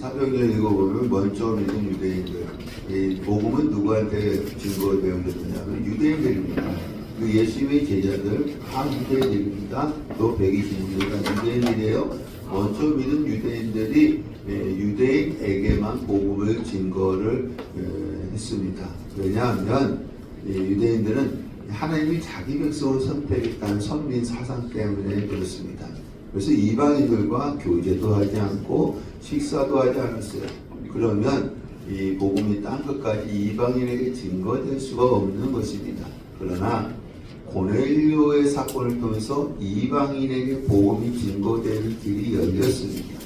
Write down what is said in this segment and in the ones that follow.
사도행전 읽어보면 먼저 믿은 유대인들, 이 복음은 누구한테 증거되어졌느냐면 유대인들입니다. 그 예수님의 제자들 다 유대인들입니다. 또 120명이 유대인들이에요. 먼저 믿은 유대인들이 유대인에게만 복음을 증거를 했습니다. 왜냐하면 유대인들은 하나님이 자기 백성을 선택했다는 선민 사상 때문에 그렇습니다. 그래서 이방인들과 교제도 하지 않고 식사도 하지 않았어요. 그러면 이 복음이 땅 끝까지 이방인에게 증거될 수가 없는 것입니다. 그러나 고넬료의 사건을 통해서 이방인에게 복음이 증거되는 길이 열렸습니다.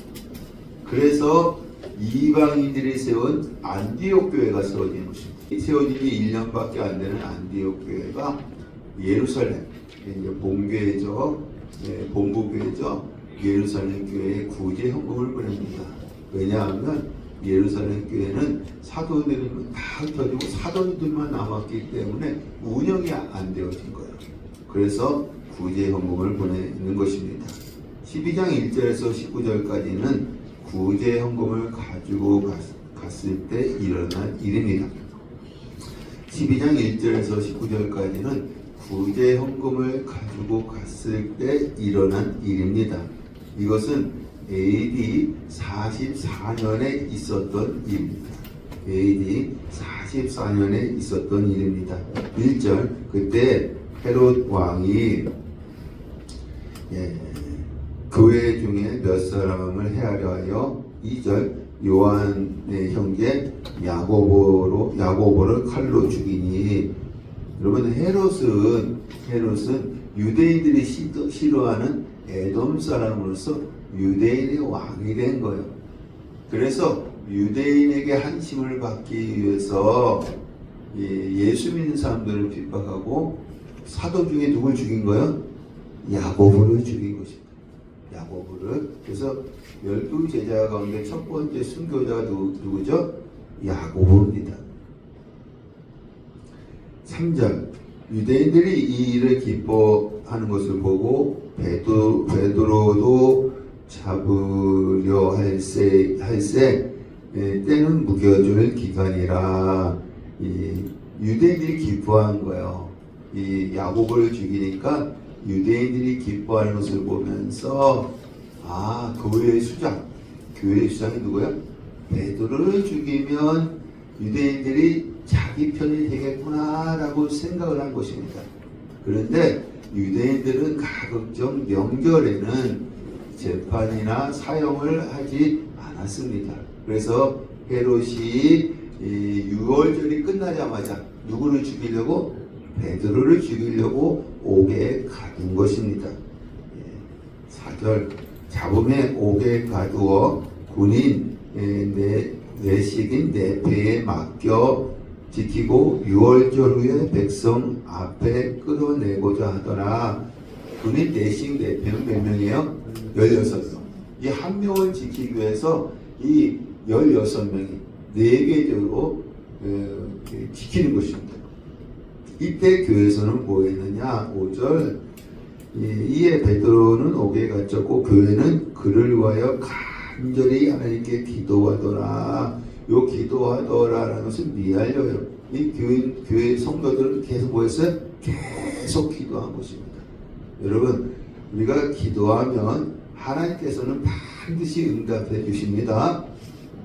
그래서 이방인들이 세운 안디옥 교회가 세워진 것입니다. 세워진 지 1년밖에 안 되는 안디옥 교회가 예루살렘, 이제 본교회죠. 본부교회죠. 예루살렘 교회에 구제 헌금을 보냅니다. 왜냐하면 예루살렘 교회는 사도들은 다 흩어지고 사도들만 남았기 때문에 운영이 안 되어진 거예요. 그래서 구제 헌금을 보내는 것입니다. 12장 1절에서 19절까지는 구제 헌금을 가지고 갔을 때 일어난 일입니다. 12장 1절에서 19절까지는 구제 헌금을 가지고 갔을 때 일어난 일입니다. 이것은 AD 44년에 있었던 일입니다. AD 44년에 있었던 일입니다. 1절, 그때 헤롯 왕이 교회 중에 몇 사람을 헤아려 하여 2절, 요한의 형제 야고보를 칼로 죽이니. 여러분, 헤롯은 유대인들이 싫어하는 에돔 사람으로서 유대인의 왕이 된 거예요. 그래서 유대인에게 한심을 받기 위해서 예수 믿는 사람들을 핍박하고 사도 중에 누굴 죽인 거예요? 야고보를 죽인 것입니다. 야고보를. 그래서 12 제자 가운데 첫 번째 순교자가 누구죠? 야고보입니다. 3절, 유대인들이 이 일을 기뻐하는 것을 보고 베드로도 잡으려 할세 때는 묵여줄 기간이라. 유대인들이 기뻐한 거예요. 이 야고보를 죽이니까 유대인들이 기뻐하는 것을 보면서 교회의 수장이 누구야? 베드로를 죽이면 유대인들이 자기 편이 되겠구나라고 생각을 한 것입니다. 그런데 유대인들은 가급적 명절에는 재판이나 사형을 하지 않았습니다. 그래서 헤롯이 유월절이 끝나자마자 누구를 죽이려고? 베드로를 죽이려고 옥에 가둔 것입니다. 4절, 잡음에 옥에 가두어 군인 내식인 내패에 맡겨 지키고 6월절 후에 백성 앞에 끌어내고자 하더라. 군인 내식 내패는 몇 명이에요? 16명. 이 한 명을 지키기 위해서 이 16명이 4개적으로 지키는 것입니다. 이때 교회에서는 뭐 했느냐? 5절, 이에 베드로는 옥에 갇혔고 교회는 그를 위하여 간절히 하나님께 기도하더라. 요 기도하더라라는 것은 미알려요. 이 교회 성도들은 계속 뭐 했어요? 계속 기도한 것입니다. 여러분, 우리가 기도하면 하나님께서는 반드시 응답해 주십니다.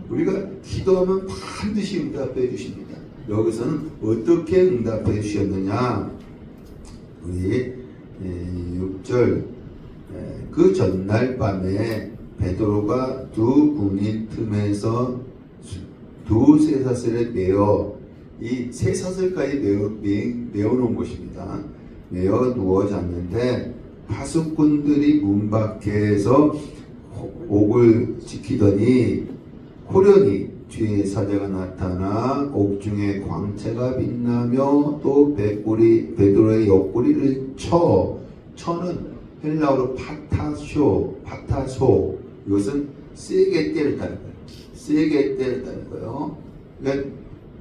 우리가 기도하면 반드시 응답해 주십니다. 여기서는 어떻게 응답해 주셨느냐? 우리 6절, 그 전날 밤에 베드로가 두 군인 틈에서 두 쇠사슬에 매어, 이 쇠사슬까지 매어놓은 것입니다. 매어 누워 잤는데 파수꾼들이 문 밖에서 옥을 지키더니 호련히 뒤에 사자가 나타나 옥중에 광채가 빛나며 또 베드로의 옆구리를 쳐는 헬라어로 파타소, 이것은 세게 때렸다는 거예요. 세게 때렸다는 거예요. 그러니까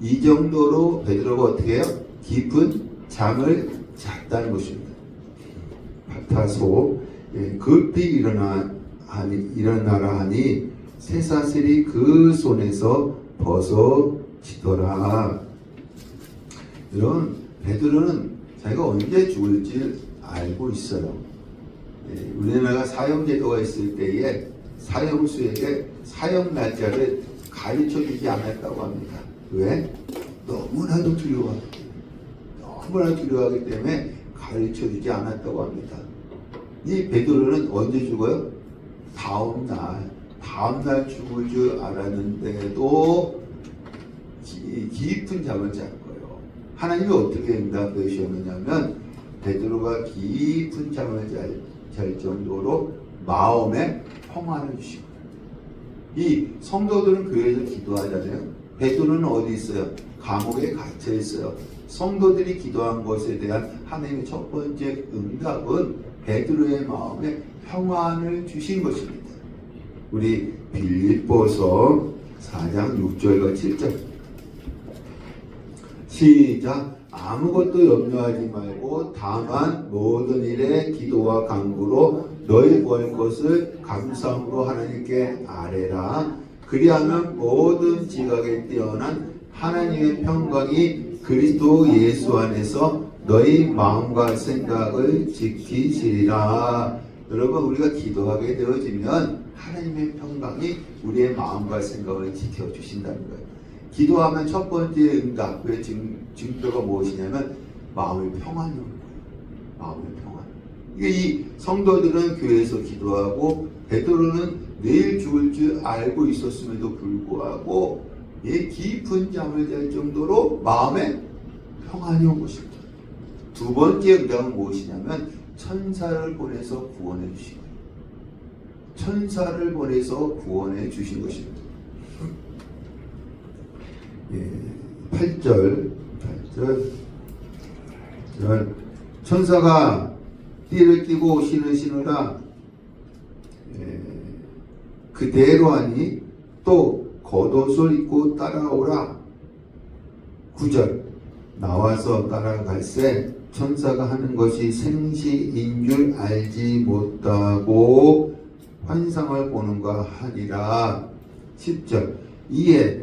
이 정도로 베드로가 어떻게 해요? 깊은 잠을 잤다는 것입니다. 파타소, 급히 일어나라 하니 쇠사슬이 그 손에서 벗어지더라. 이런 베드로는 자기가 언제 죽을지 알고 있어요. 우리나라가 사형제도가 있을 때에 사형수에게 사형 날짜를 가르쳐 주지 않았다고 합니다. 왜? 너무나도 두려워하기 때문에 가르쳐 주지 않았다고 합니다. 이 베드로는 언제 죽어요? 다음날 죽을 줄 알았는데도 깊은 잠을 잤고요. 하나님이 어떻게 응답해 주셨느냐면 베드로가 깊은 잠을 잘 정도로 마음에 평안을 주시고, 이 성도들은 교회에서 기도하잖아요. 베드로는 어디 있어요? 감옥에 갇혀 있어요. 성도들이 기도한 것에 대한 하나님의 첫 번째 응답은 베드로의 마음에 평안을 주신 것입니다. 우리 빌립보서 4장 6절과 7절 시작. 아무것도 염려하지 말고 다만 모든 일에 기도와 간구로 너희 구할 것을 감사함으로 하나님께 아뢰라. 그리하면 모든 지각에 뛰어난 하나님의 평강이 그리스도 예수 안에서 너희 마음과 생각을 지키시리라. 여러분, 우리가 기도하게 되어지면 하나님의 평강이 우리의 마음과 생각을 지켜주신다는 거예요. 기도하면 첫 번째 응답의 증표가 무엇이냐면 마음의 평안이 오는 거예요. 마음의 평안. 이 성도들은 교회에서 기도하고 베드로는 내일 죽을 줄 알고 있었음에도 불구하고 깊은 잠을 잘 정도로 마음에 평안이 온 것입니다. 두 번째 응답은 무엇이냐면 천사를 보내서 구원해 주신 거예요. 천사를 보내서 구원해 주신 것입니다. 8절 천사가 띠를 띠고 신을 신으라. 그대로 하니 또 겉옷을 입고 따라오라. 9절 나와서 따라갈새 천사가 하는 것이 생시인 줄 알지 못하고 환상을 보는가 하니라. 10절 이에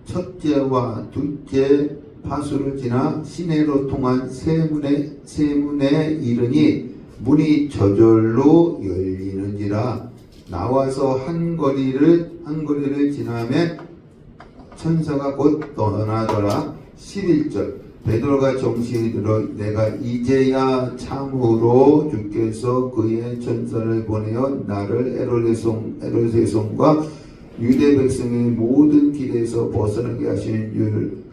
첫째와 둘째 파수를 지나 시내로 통한 세문에 이르니 문이 저절로 열리는지라. 나와서 한 거리를 지나매 천사가 곧 떠나더라. 11절 베드로가 정신이 들어 내가 이제야 참으로 주께서 그의 천사를 보내어 나를 에로세송과 유대 백성의 모든 길에서 벗어나게 하시는 줄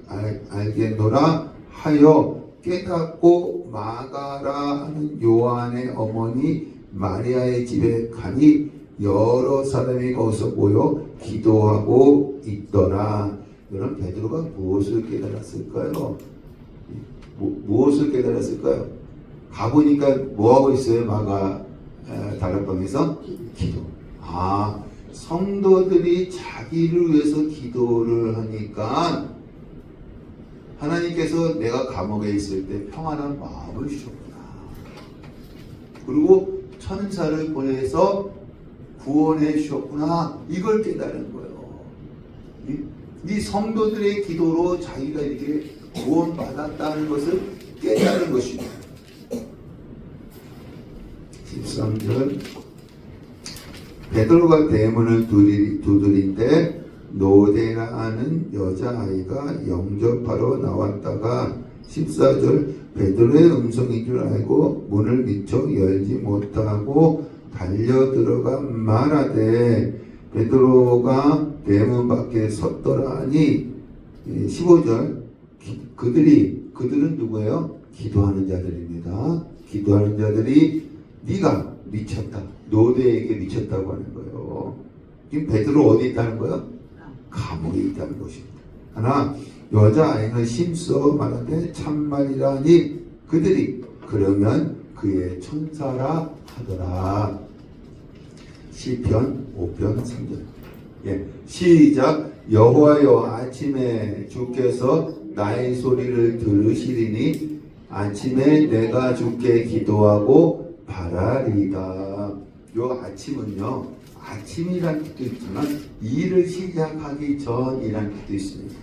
알겠노라 하여 깨닫고 마가라 하는 요한의 어머니 마리아의 집에 가니 여러 사람이 거기서 모여 기도하고 있더라. 여러분, 베드로가 무엇을 깨달았을까요? 무엇을 깨달았을까요? 가보니까 뭐하고 있어요? 마가 다락방에서 기도. 성도들이 자기를 위해서 기도를 하니까 하나님께서 내가 감옥에 있을 때 평안한 마음을 주셨구나. 그리고 천사를 보내서 구원해 주셨구나. 이걸 깨달은 거예요. 이 성도들의 기도로 자기가 이렇게 구원받았다는 것을 깨달은 것입니다. 13절 베드로가 대문을 두드린데 노데라 하는 여자아이가 영접하러 나왔다가 14절 베드로의 음성인 줄 알고 문을 미처 열지 못하고 달려들어가 말하되 베드로가 대문 밖에 섰더라 하니 15절 그들은 누구예요? 기도하는 자들입니다. 기도하는 자들이 네가 미쳤다. 노대에게 미쳤다고 하는 거예요. 지금 베드로 어디 있다는 거예요? 감옥에 있다는 것입니다. 하나 여자아이는 심써 말하되 참말이라니 그들이 그러면 그의 천사라 하더라. 시편 5편 3절 시작. 여호와여 아침에 주께서 나의 소리를 들으시리니 아침에 내가 주께 기도하고 바라리다. 요 아침은요 아침이라는 뜻도 있지만 일을 시작하기 전이라는 뜻도 있습니다.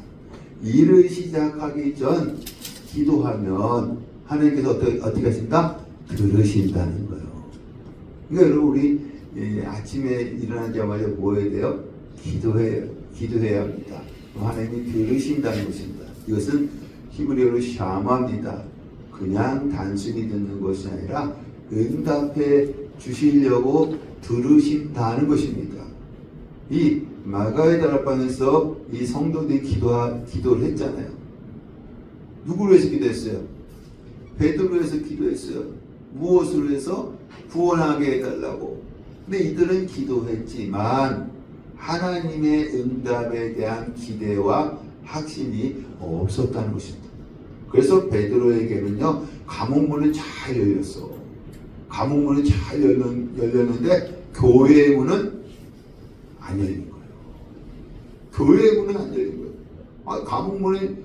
일을 시작하기 전 기도하면 하나님께서 어떻게 하신다? 들으신다는 거예요. 그러니까 여러분 우리 아침에 일어나자마자 뭐 해야 돼요? 기도해야 합니다. 하나님이 들으신다는 것입니다. 이것은 히브리어로 샤마입니다. 그냥 단순히 듣는 것이 아니라 응답해 주시려고 들으신다는 것입니다. 이 마가의 다락방에서 이 성도들이 기도를 했잖아요. 누구를 위해서 기도했어요? 베드로를 위해서 기도했어요. 무엇을 위해서? 구원하게 해달라고. 근데 이들은 기도했지만 하나님의 응답에 대한 기대와 확신이 없었다는 것입니다. 그래서 베드로에게는요, 감옥문은 잘 열렸어. 감옥문은 잘 열렸는데 교회의 문은 안 열린 거예요. 교회의 문은 안 열린 거예요. 감옥문은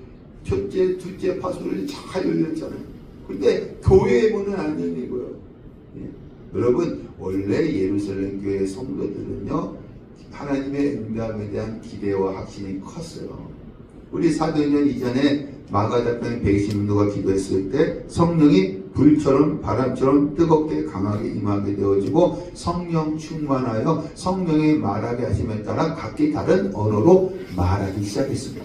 첫째, 둘째 파수를 잘 열렸잖아요. 근데 교회의 문은 안 열린 거예요. 예. 여러분, 원래 예루살렘 교회 성도들은요, 하나님의 응답에 대한 기대와 확신이 컸어요. 우리 사도행전 이전에 마가다병 120인도가 기도했을 때 성령이 불처럼 바람처럼 뜨겁게 강하게 임하게 되어지고 성령 충만하여 성령이 말하게 하심에 따라 각기 다른 언어로 말하기 시작했습니다.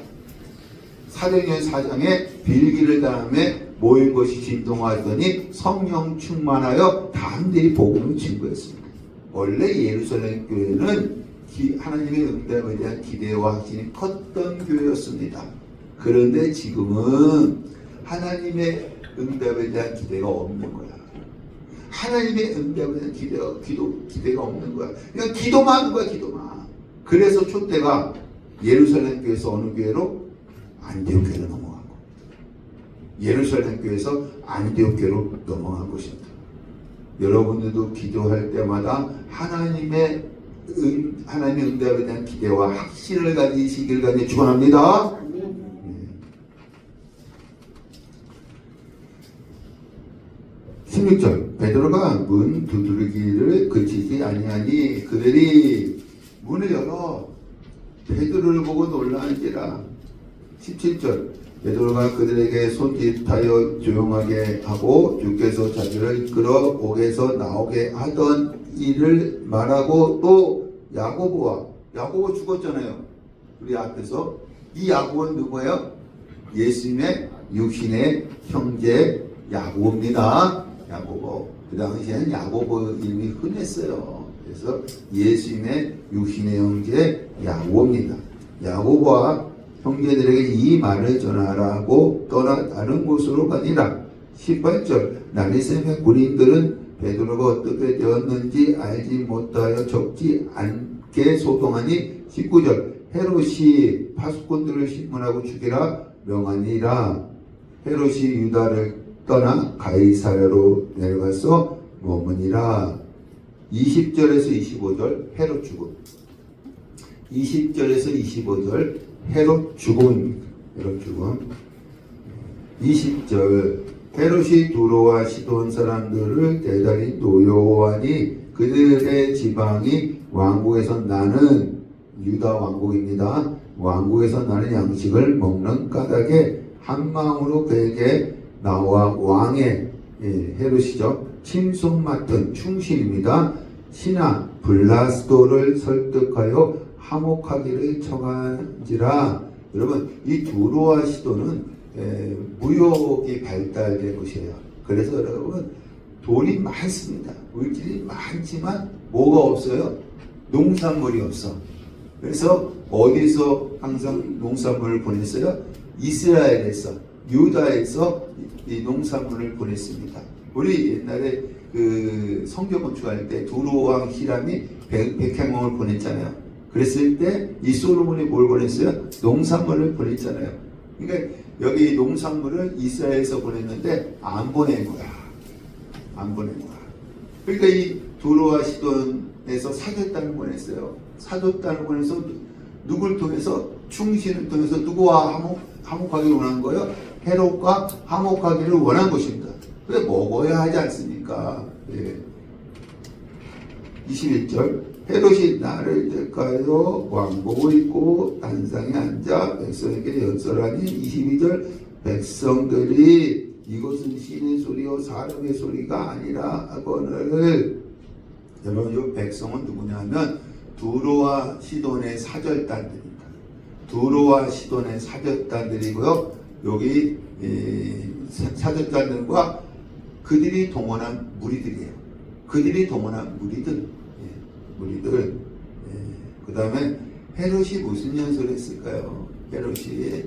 사도행전 4장에 빌기를 다음에 모인 것이 진동하더니 성령 충만하여 담대히 복음을 증거했습니다. 원래 예루살렘 교회는 하나님의 응답에 대한 기대와 확신이 컸던 교회였습니다. 그런데 지금은 하나님의 응답에 대한 기대가 없는 거야. 하나님의 응답에 대한 기대가 없는 거야. 그러니까 기도만 하는 거야, 기도만. 그래서 촛대가 예루살렘 교회에서 어느 교회로? 안디옥 교회로 넘어가고, 예루살렘 교회에서 안디옥 교회로 넘어간 것입니다. 여러분들도 기도할 때마다 하나님의 응답에 대한 기대와 확신을 가지시길 간절히 축원합니다. 16절 베드로가 문 두드리기를 그치지 아니하니 그들이 문을 열어 베드로를 보고 놀라는지라. 17절 베드로가 그들에게 손짓하여 조용하게 하고 주께서 자기를 이끌어 옥에서 나오게 하던 일을 말하고 또 야고보 죽었잖아요. 우리 앞에서 이 야고보는 누구예요? 예수님의 육신의 형제 야고보입니다. 야고보. 그 당시에는 야고보 이름이 흔했어요. 그래서 예수님의 육신의 형제 야고보입니다. 야고보와 형제들에게 이 말을 전하라고 떠나 다른 곳으로 가니라. 18절 나리샘의 군인들은 베드로가 어떻게 되었는지 알지 못하여 적지 않게 소동하니 19절 헤롯이 파수꾼들을 신문하고 죽이라 명하니라. 헤롯이 유다를 떠나 가이사랴로 내려가서 머무니라. 20절에서 25절 헤롯 죽음. 20절에서 25절 헤롯 죽음. 20절 헤롯이 두로와 시돈 사람들을 대단히 노여워하니 그들의 지방이 왕국에서 나는 유다 왕국입니다. 왕국에서 나는 양식을 먹는 까닭에 한 마음으로 그에게 나와 왕의 헤롯이죠. 침송 맡은 충신입니다. 신하 블라스도를 설득하여 화목하기를 청한지라. 여러분 이 두로와 시도는 무역이 발달된 곳이에요. 그래서 여러분 돈이 많습니다. 물질이 많지만 뭐가 없어요? 농산물이 없어. 그래서 어디서 항상 농산물을 보냈어요? 이스라엘에서, 유다에서 이 농산물을 보냈습니다. 우리 옛날에 그 성경 건축할 때 두로왕 히람이 백향목을 보냈잖아요. 그랬을 때 이 솔로몬이 뭘 보냈어요? 농산물을 보냈잖아요. 그러니까 여기 농산물을 이스라엘에서 보냈는데 안 보낸 거야. 안 보낸 거야. 그러니까 이 두로와 시돈에서 사줬다는 보냈어요. 사줬다는 보내서 누굴 통해서? 충신을 통해서 누구와 화목하기를 원한 거예요? 헤롯과 화목하기를 원한 것입니다. 그래 먹어야 하지 않습니까? 예. 21절 헤롯이 나를 될까요? 왕복을 입고 단상에 앉아 백성에게 연설하니 22절 백성들이 이것은 신의 소리요 사람의 소리가 아니라 하거늘. 여러분 이 백성은 누구냐면 두로와 시돈의 사절단들입니다. 두로와 시돈의 사절단들이고요. 여기 사절단들과 그들이 동원한 무리들이에요. 그들이 동원한 무리들. 무리들. 그 다음에 헤롯이 무슨 연설을 했을까요? 헤롯이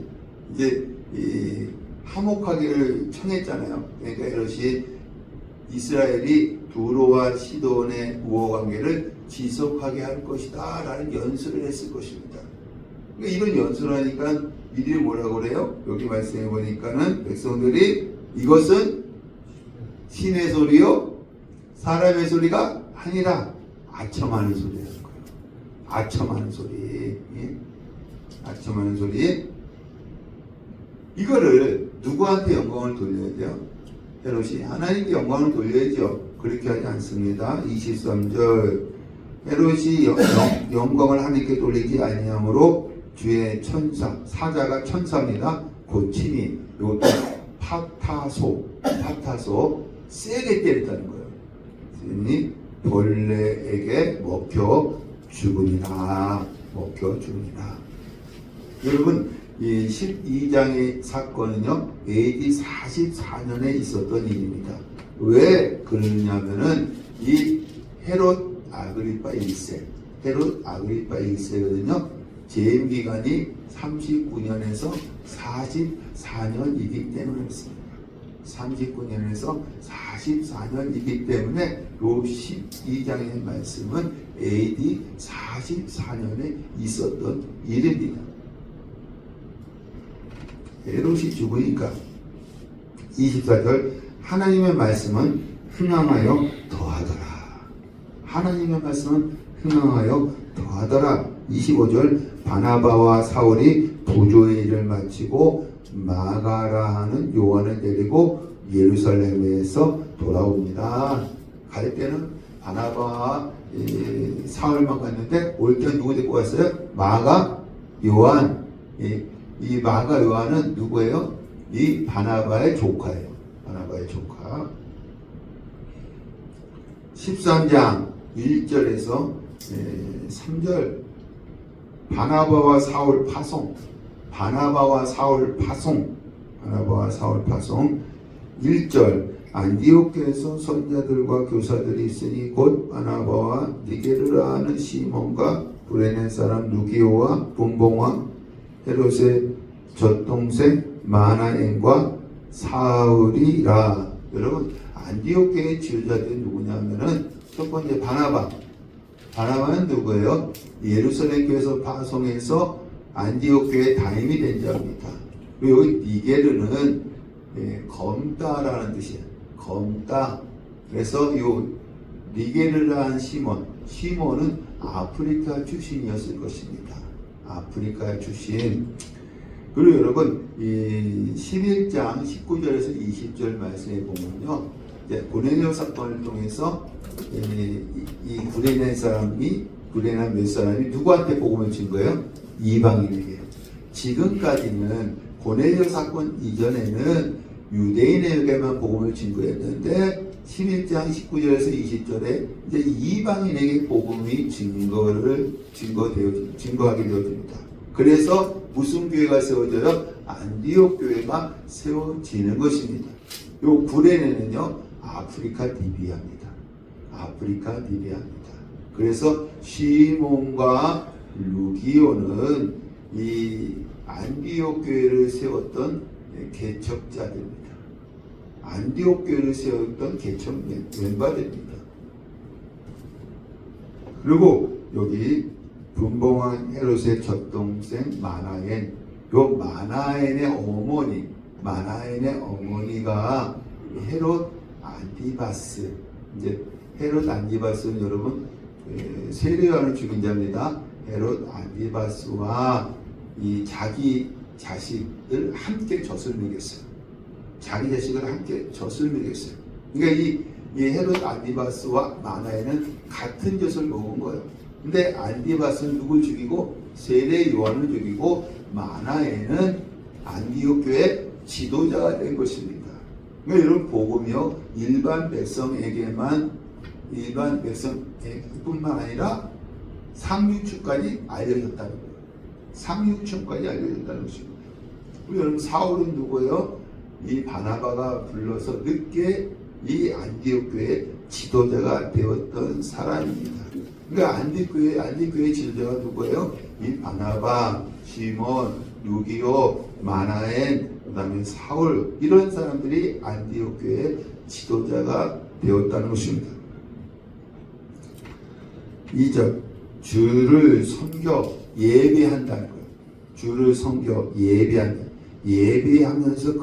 이제 화목하기를 청했잖아요. 그러니까 헤롯이 이스라엘이 두로와 시돈의 우호관계를 지속하게 할 것이다 라는 연설을 했을 것입니다. 그러니까 이런 연설을 하니까 이들이 뭐라고 그래요? 여기 말씀해 보니까는 백성들이 이것은 신의 소리요 사람의 소리가 아니라 아첨하는 소리라는 거예요. 아첨하는 소리. 아첨하는 소리. 이거를 누구한테 영광을 돌려야 돼요? 헤롯이 하나님께 영광을 돌려야죠. 그렇게 하지 않습니다. 23절 헤롯이 영광을 하나님께 돌리지 아니하므로 주의 천사, 사자가 천사입니다. 곧 친히 이것도 파타소 세게 때렸다는 거예요. 그러니 벌레에게 먹혀 죽으니라. 여러분 이 12장의 사건은요 AD 44년에 있었던 일입니다. 왜 그러냐면은 이 헤롯 아그리파 1세거든요. 재임 기간이 39년에서 44년이기 때문에 그렇습니다. 39년에서 44년이기 때문에 요 12장의 말씀은 AD 44년에 있었던 일입니다. 헤롯이 죽으니까 24절 하나님의 말씀은 흥황하여 더하더라. 하나님의 말씀은 흥황하여 더하더라. 25절 바나바와 사울이 부조의 일을 마치고 마가라 하는 요한을 데리고 예루살렘에서 돌아옵니다. 갈 때는 바나바와 사울만 갔는데 올 때는 누구 데리고 왔어요? 마가 요한. 이 마가 요한은 누구예요? 이 바나바의 조카예요. 바나바의 조카. 13장 1절에서 3절 바나바와 사울 파송. 1절 안디옥에서 선자들과 교사들이 있으니 곧 바나바와 니게르라 하는 시몬과 구레네 사람 누기오와 분봉와 헤롯의 젖동생 마나엔과 사울이라. 여러분 안디옥교의 지도자들이 누구냐면은 첫 번째 바나바는 누구예요? 예루살렘 교회에서 파송해서 안디옥 교회 담임이 된 자입니다. 그리고 여기 니게르는 검다라는 뜻이에요. 검다. 그래서 이 니게르라는 시몬은 아프리카 출신이었을 것입니다. 아프리카 출신. 그리고 여러분 이 11장 19절에서 20절 말씀에 보면요, 고넬료 사건을 통해서 이 구레네 몇 사람이 누구한테 복음을 준 거예요? 이방인에게. 지금까지는 고넬료 사건 이전에는 유대인에게만 복음을 증거했는데 11장 19절에서 20절에 이제 이방인에게 복음이 증거하게 되어집니다. 그래서 무슨 교회가 세워져요? 안디옥 교회가 세워지는 것입니다. 요 구레네는요 아프리카 리비아입니다. 그래서 시몬과 루기오는 이 안디옥 교회를 세웠던 개척자들입니다. 안디옥 교회를 세웠던 개척 멤버들입니다. 그리고 여기 분봉한 헤롯의 젖동생 마나엔, 요 마나엔의 어머니가 헤롯 안티바스. 이제 헤롯 안티바스는 여러분 세례요한을 죽인 자입니다. 헤롯 안티바스와 이 자기 자식을 함께 젖을 먹였어요. 그러니까 이 헤롯 안티바스와 마나에는 같은 젖을 먹은 거예요. 근데 안디바스는 누굴 죽이고 세례 요한을 죽이고 마나에는 안디옥 교회 지도자가 된 것입니다. 그러니까 이런 복음이요 일반 백성에게만 일반 백성뿐만 아니라 상류층까지 알려졌다는 거예요. 상류층까지 알려졌다는 것입니다. 우리 여러분 사울은 누구예요? 이 바나바가 불러서 늦게 이 안디옥 교회 지도자가 되었던 사람입니다. 그러니까 안디옥 교회 지도자가 누구예요? 이 바나바, 시몬, 루기오, 마나엔, 그다음에 사울 이런 사람들이 안디옥 교회 지도자가 되었다는 것입니다. 2절 주를 섬겨 예배한다는 거예요. 주를 섬겨 예배한다. 예배하면서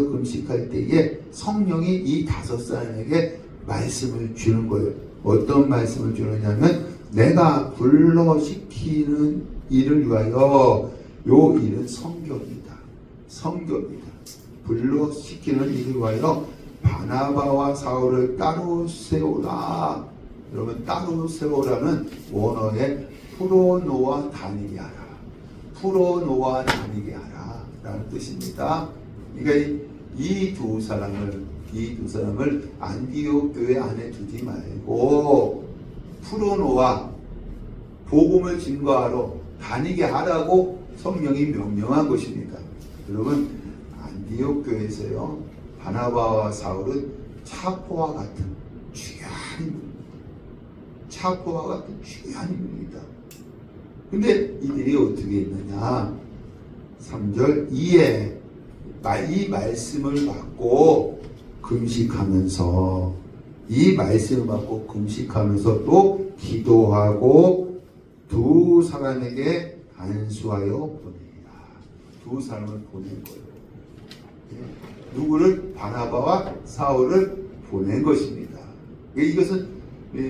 금식할 때에 성령이 이 5사람에게 말씀을 주는 거예요. 어떤 말씀을 주느냐면 내가 불러시키는 일을 위하여 요 일은 성경이다. 불러시키는 일을 위하여 바나바와 사울을 따로 세우라. 여러분 따로 세우라는 원어의 풀어놓아 다니게 하라. 풀어놓아 다니게 하라 라는 뜻입니다. 그러니까 이 두 사람을 안디옥 교회 안에 두지 말고 풀어놓아 복음을 증거하러 다니게 하라고 성령이 명령한 것입니다. 여러분 안디옥 교회에서요 바나바와 사울은 차포와 같은 귀한 인물입니다. 근데 이들이 어떻게 했느냐? 3절 이에 이 말씀을 받고 금식하면서 또 기도하고 두 사람에게 안수하여 보내라. 두 사람을 보낸 거예요. 누구를? 바나바와 사울을 보낸 것입니다. 이것은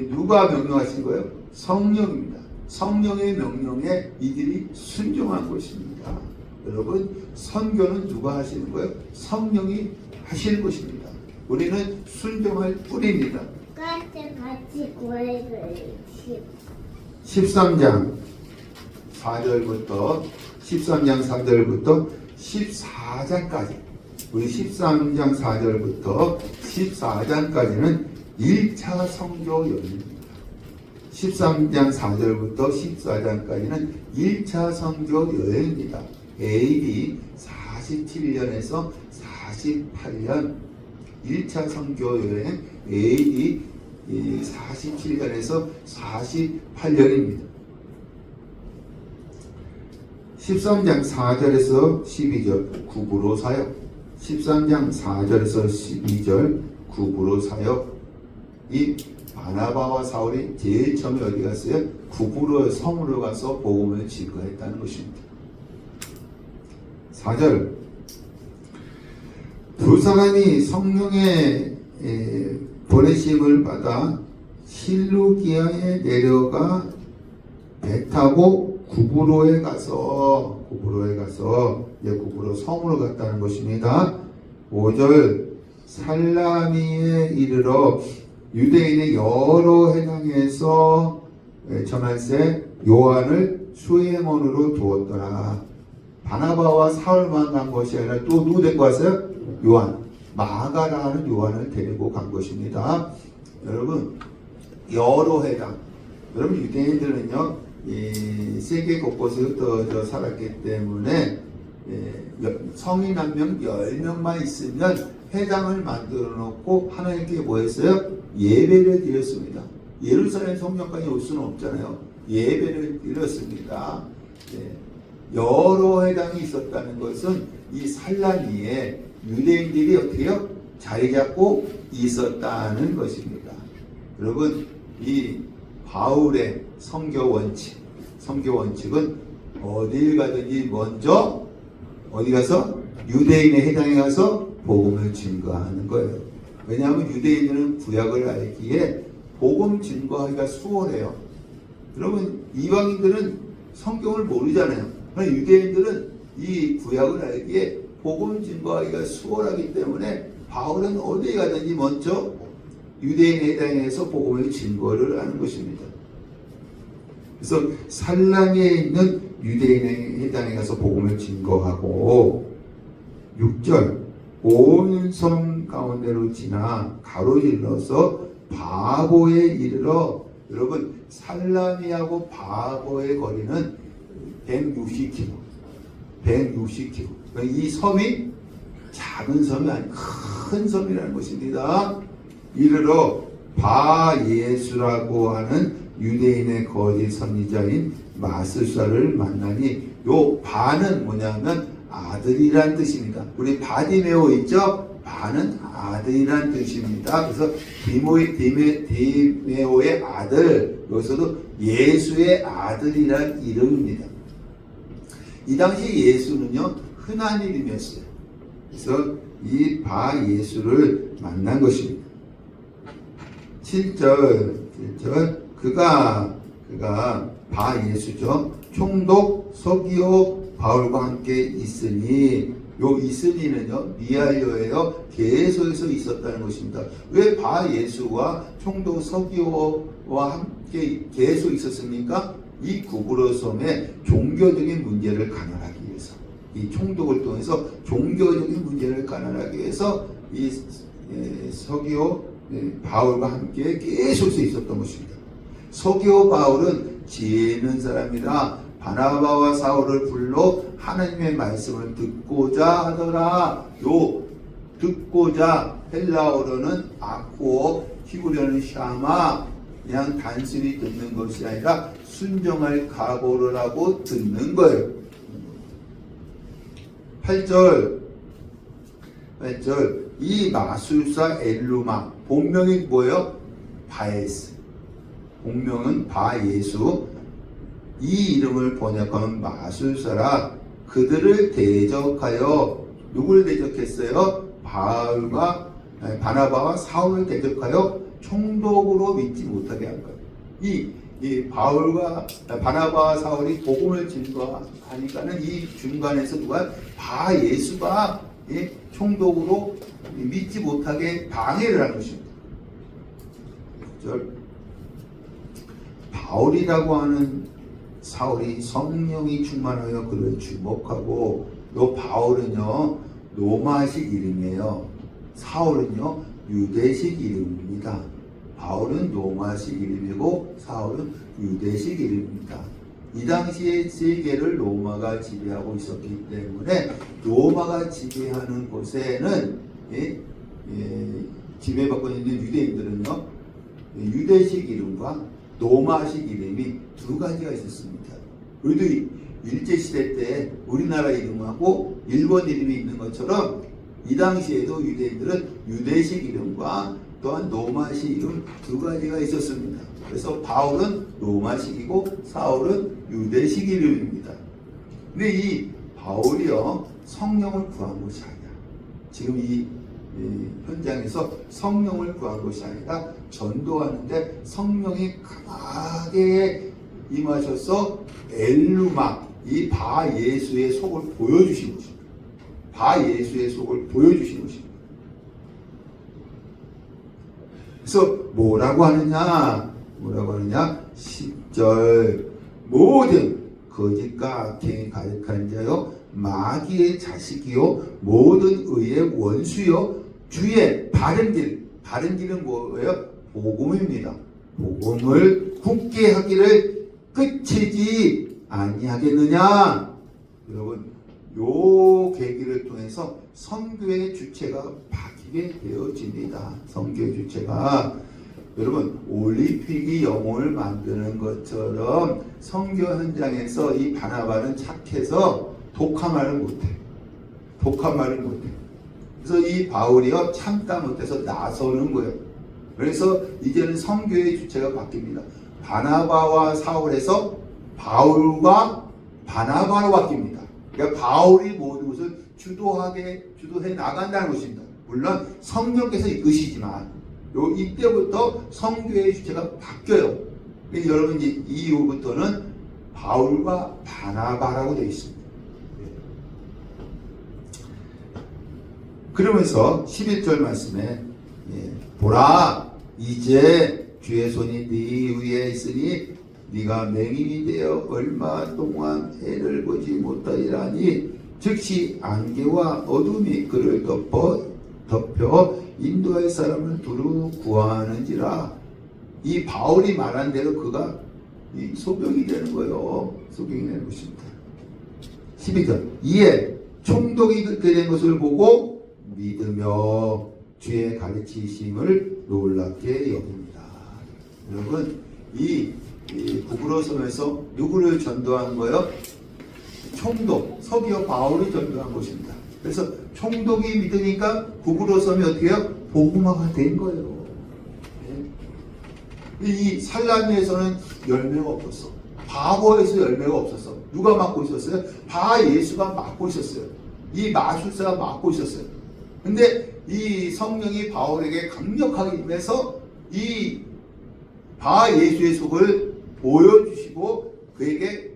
누가 명령하신 거예요? 성령입니다. 성령의 명령에 이들이 순종한 것입니다. 여러분 선교는 누가 하시는 거예요? 성령이 하시는 것입니다. 우리는 순종할 뿐입니다. 같이 구해줘야지. 13장 4절부터 14장까지 우리 13장 4절부터 14장까지는 1차 선교 여행입니다. 13장 4절부터 14장까지는 1차 선교 여행입니다. AD 47년에서 48년 1차 선교 여행 AD 47년에서 48년입니다. 13장 4절에서 12절 구부로 사역 13장 4절에서 12절 구부로 사역 이 바나바와 사울이 제일 처음에 어디 갔어요? 구부로 성으로 가서 복음을 증거했다는 것입니다. 4절 두 사람이 성령의 보내심을 받아 실루기아에 내려가 배 타고 구부로에 가서 구부로 성으로 갔다는 것입니다. 5절 살라미에 이르러 유대인의 여러 회당에서 전할세 요한을 수행원으로 두었더라. 바나바와 사울만 간 것이 아니라 또 누구 데리고 왔어요? 요한, 마가라는 요한을 데리고 간 것입니다. 여러분 여러 회당, 여러분 유대인들은요 이 세계 곳곳에 흩어져 살았기 때문에 성인 한 명 10명만 있으면 회당을 만들어 놓고 하나님께 뭐 했어요? 예배를 드렸습니다. 예루살렘 성전까지 올 수는 없잖아요. 예배를 드렸습니다. 여러 회당이 있었다는 것은 이 살라미에 유대인들이 어떻게 해요? 자리 잡고 있었다는 것입니다. 여러분 이 바울의 선교 원칙은 어딜 가든지 먼저 어디 가서 유대인의 회당에 가서 복음을 증거하는 거예요. 왜냐하면 유대인들은 구약을 알기에 복음 증거하기가 수월해요. 여러분 이방인들은 성경을 모르잖아요. 그러나 유대인들은 이 구약을 알기에 복음 증거하기가 수월하기 때문에 바울은 어디 가든지 먼저 유대인에 해당해서 복음의 증거를 하는 것입니다. 그래서 살라미에 있는 유대인에 해당해 가서 복음을 증거하고 6절 온 섬 가운데로 지나 가로질러서 바보에 이르러 여러분 살라미하고 바보의 거리는 160km 160km 이 섬이 작은 섬이 아니 큰 섬이라는 것입니다. 이르러 바예수라고 하는 유대인의 거짓 선지자인 마술사를 만나니 요 바는 뭐냐면 아들이란 뜻입니다. 우리 바디메오 있죠? 바는 아들이란 뜻입니다. 그래서 디메오의 아들, 여기서도 예수의 아들이란 이름입니다. 이 당시 예수는요 흔한 이름이었어요. 그래서 이 바 예수를 만난 것입니다. 7절 그가 바 예수죠. 총독 서기오 바울과 함께 있으니 요 있으니는요 미알려예요. 계속해서 있었다는 것입니다. 왜 바 예수와 총독 서기오와 함께 계속 있었습니까? 이 구브로 섬의 종교적인 문제를 가난하기 위해서 이 총독을 통해서 종교적인 문제를 가난하기 위해서 이 서기오 바울과 함께 계속해서 있었던 것입니다. 서기오 바울은 지혜 있는 사람이라 바나바와 사울을 불러 하나님의 말씀을 듣고자 하더라. 요 듣고자 헬라어로는 아쿠어 히브리어는 샤마 그냥 단순히 듣는 것이 아니라 순종할 각오를 하고 듣는 거예요. 8절 이 마술사 엘루마 본명이 뭐예요? 바예스 본명은 바예수 이 이름을 번역하면 마술사라 그들을 대적하여 누구를 대적했어요? 바나바와 사울을 대적하여 총독으로 믿지 못하게 한 거예요. 이 바울과 바나바와 사울이 복음을 증거하니까는 이 중간에서 누가 바예수가 총독으로 믿지 못하게 방해를 하는 것입니다. 바울이라고 하는 사울이 성령이 충만하여 그를 주목하고 요 바울은요 로마식 이름이에요. 사울은요 유대식 이름입니다. 바울은 로마식 이름이고 사울은 유대식 이름입니다. 이 당시에 세계를 로마가 지배하고 있었기 때문에 로마가 지배하는 곳에는 지배받고 있는 유대인들은요 유대식 이름과 로마식 이름이 두 가지가 있었습니다. 우리도 일제시대 때 우리나라 이름하고 일본 이름이 있는 것처럼 이 당시에도 유대인들은 유대식 이름과 또한 로마식 이름 두 가지가 있었습니다. 그래서 바울은 로마식이고 사울은 유대식 이름입니다. 근데 이 바울이요 성령을 구한 것이 아니야. 지금 이 현장에서 성령을 구한 것이 아니라 전도하는데 성령이 강하게 임하셔서 엘루마 이 바예수의 속을 보여주신 것입니다. 바예수의 속을 보여주신 것입니다. 그래서 뭐라고 하느냐 10절 모든 거짓과 악행이 가득한 자요 마귀의 자식이요 모든 의의 원수요 주의 바른 길은 뭐예요? 복음입니다. 복음을 굳게 하기를 끝이지 아니하겠느냐. 여러분 요 계기를 통해서 선교의 주체가 바뀌게 되어집니다. 선교의 주체가 여러분 올림픽이 영혼을 만드는 것처럼 선교 현장에서 이 바나바는 착해서 독한 말을 못해. 그래서 이 바울이요 참다 못해서 나서는 거예요. 그래서 이제는 선교의 주체가 바뀝니다. 바나바와 사울에서 바울과 바나바로 바뀝니다. 그러니까 바울이 모든 것을 주도해 나간다는 것입니다. 물론 성령께서 이끄시지만 이때부터 선교의 주체가 바뀌어요. 그러니까 여러분 이제 이 이후부터는 바울과 바나바라고 되어 있습니다. 그러면서 11절 말씀에 보라 이제 주의 손이 네 위에 있으니 네가 맹인이 되어 얼마 동안 해를 보지 못하리라니 즉시 안개와 어둠이 그를 덮여 인도할 사람을 두루 구하는지라. 이 바울이 말한 대로 그가 이 소병이 되는 거예요. 소병이 되는 것입니다. 12절 이에 총독이 그렇게 된 것을 보고 믿으며 주의 가르치심을 놀랍게 여깁니다. 여러분 이 구브로 섬에서 누구를 전도한 거예요? 총독, 서기어 바울이 전도한 것입니다. 그래서 총독이 믿으니까 구브로 섬이 어떻게 해요? 복음화가 된 거예요. 이 살라미에서는 열매가 없었어. 바보에서 열매가 없었어. 누가 맡고 있었어요? 바 예수가 맡고 있었어요. 이 마술사가 맡고 있었어요. 근데 이 성령이 바울에게 강력하게 임해서 이 바 예수의 속을 보여주시고 그에게